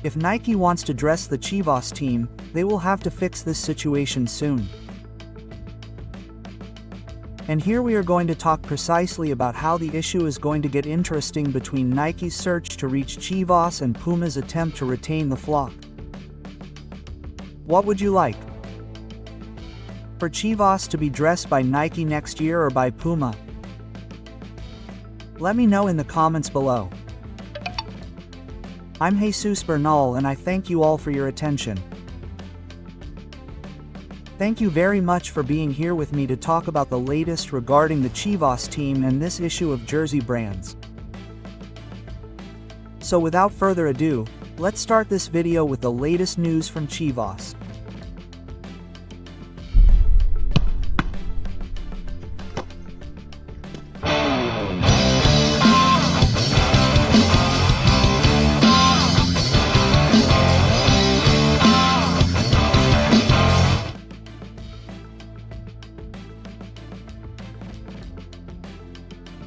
If Nike wants to dress the Chivas team, they will have to fix this situation soon. And here we are going to talk precisely about how the issue is going to get interesting between Nike's search to reach Chivas and Puma's attempt to retain the flock. What would you like? For Chivas to be dressed by Nike next year or by Puma? Let me know in the comments below. I'm Jesus Bernal and I thank you all for your attention. Thank you very much for being here with me to talk about the latest regarding the Chivas team and this issue of jersey brands. So without further ado, let's start this video with the latest news from Chivas.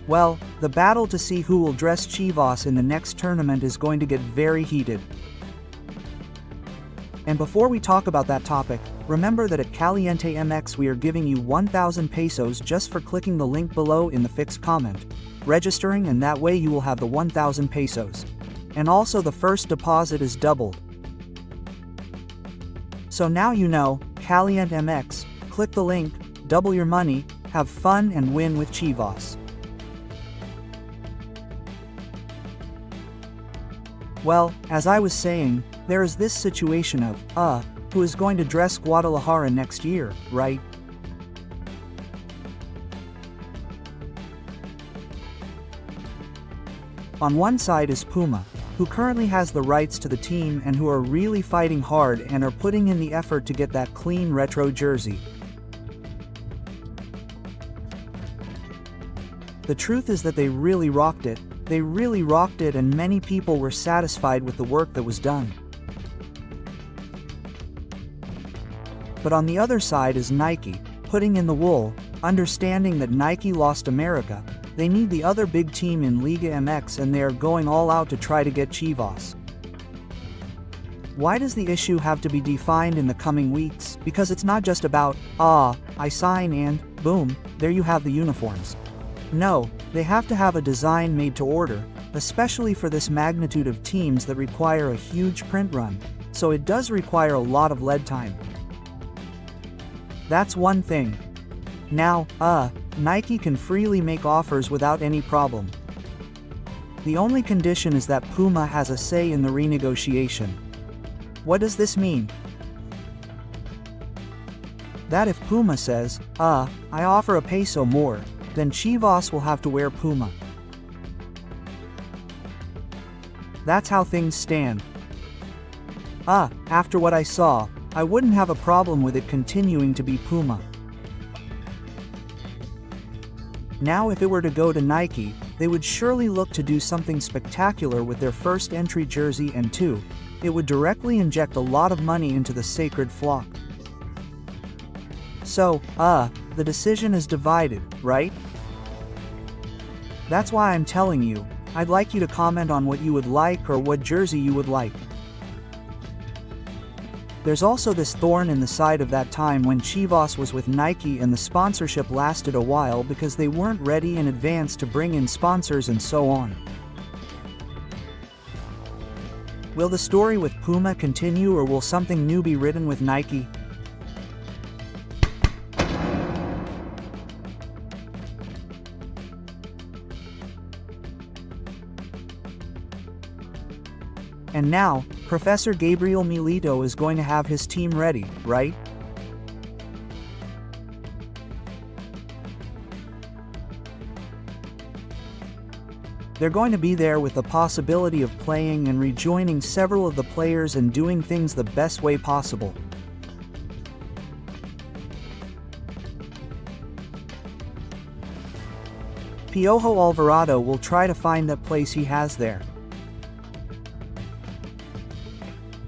Well, the battle to see who will dress Chivas in the next tournament is going to get very heated. And before we talk about that topic, remember that at Caliente MX we are giving you 1,000 pesos just for clicking the link below in the fixed comment, registering, and that way you will have the 1,000 pesos. And also the first deposit is doubled. So now you know, Caliente MX, click the link, double your money, have fun and win with Chivas. Well, as I was saying, there is this situation of, who is going to dress Guadalajara next year, right? On one side is Puma, who currently has the rights to the team and who are really fighting hard and are putting in the effort to get that clean retro jersey. The truth is that they really rocked it. They really rocked it and many people were satisfied with the work that was done. But on the other side is Nike, putting in the wool, understanding that Nike lost America, they need the other big team in Liga MX and they are going all out to try to get Chivas. Why does the issue have to be defined in the coming weeks? Because it's not just about, I sign and, boom, there you have the uniforms. No, they have to have a design made to order, especially for this magnitude of teams that require a huge print run, so it does require a lot of lead time. That's one thing. Now, Nike can freely make offers without any problem. The only condition is that Puma has a say in the renegotiation. What does this mean? That if Puma says, I offer a peso more, then Chivas will have to wear Puma. That's how things stand. After what I saw, I wouldn't have a problem with it continuing to be Puma. Now if it were to go to Nike, they would surely look to do something spectacular with their first entry jersey, and two, it would directly inject a lot of money into the sacred flock. So, the decision is divided, right? That's why I'm telling you, I'd like you to comment on what you would like or what jersey you would like. There's also this thorn in the side of that time when Chivas was with Nike and the sponsorship lasted a while because they weren't ready in advance to bring in sponsors and so on. Will the story with Puma continue or will something new be written with Nike? And now, Professor Gabriel Milito is going to have his team ready, right? They're going to be there with the possibility of playing and rejoining several of the players and doing things the best way possible. Piojo Alvarado will try to find that place he has there.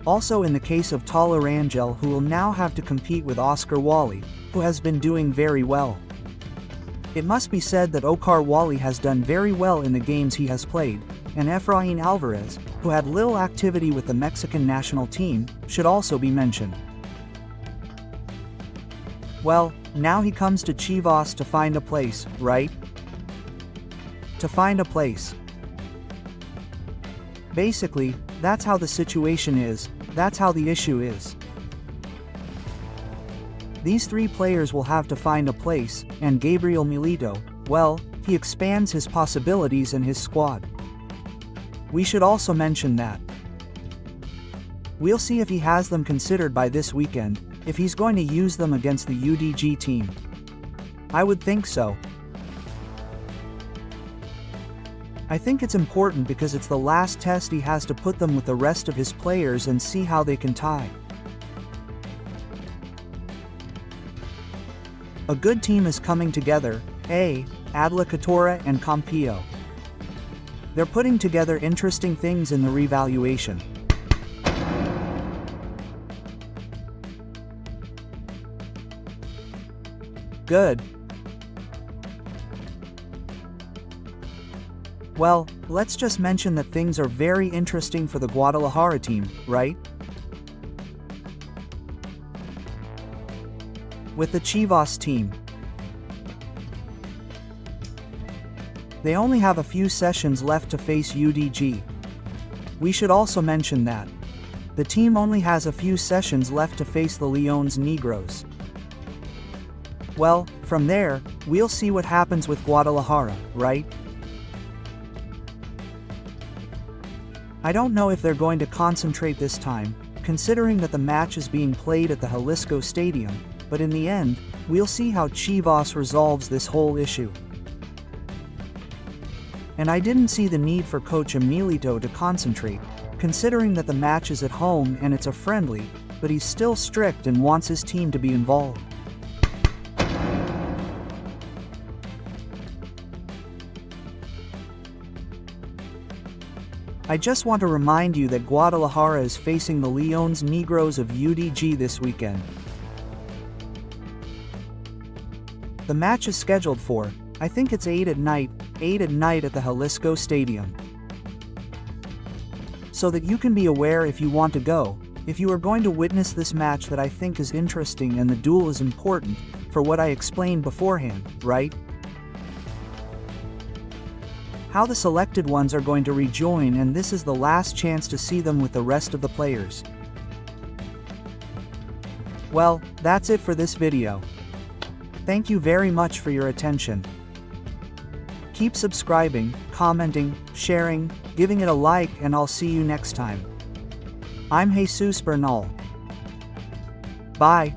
Also in the case of Tala Rangel, who will now have to compete with Oscar Wally, who has been doing very well. It must be said that Okar Wally has done very well in the games he has played, and Efrain Alvarez, who had little activity with the Mexican national team, should also be mentioned. Well, now he comes to Chivas to find a place, right? To find a place. Basically, that's how the situation is, that's how the issue is. These three players will have to find a place, and Gabriel Milito, well, he expands his possibilities and his squad. We should also mention that. We'll see if he has them considered by this weekend, if he's going to use them against the UDG team. I would think so. I think it's important because it's the last test he has to put them with the rest of his players and see how they can tie. A good team is coming together, Advocatora and Campillo. They're putting together interesting things in the revaluation. Good. Well, let's just mention that things are very interesting for the Guadalajara team, right? With the Chivas team, they only have a few sessions left to face UDG. We should also mention that the team only has a few sessions left to face the Leones Negros. Well, from there, we'll see what happens with Guadalajara, right? I don't know if they're going to concentrate this time, considering that the match is being played at the Jalisco Stadium, but in the end, we'll see how Chivas resolves this whole issue. And I didn't see the need for Coach Emilito to concentrate, considering that the match is at home and it's a friendly, but he's still strict and wants his team to be involved. I just want to remind you that Guadalajara is facing the Leones Negros of UDG this weekend. The match is scheduled for, I think it's 8 at night at the Jalisco Stadium. So that you can be aware if you want to go, if you are going to witness this match that I think is interesting and the duel is important, for what I explained beforehand, right? How the selected ones are going to rejoin, and this is the last chance to see them with the rest of the players. Well, that's it for this video. Thank you very much for your attention. Keep subscribing, commenting, sharing, giving it a like, and I'll see you next time. I'm Jesus Bernal. Bye.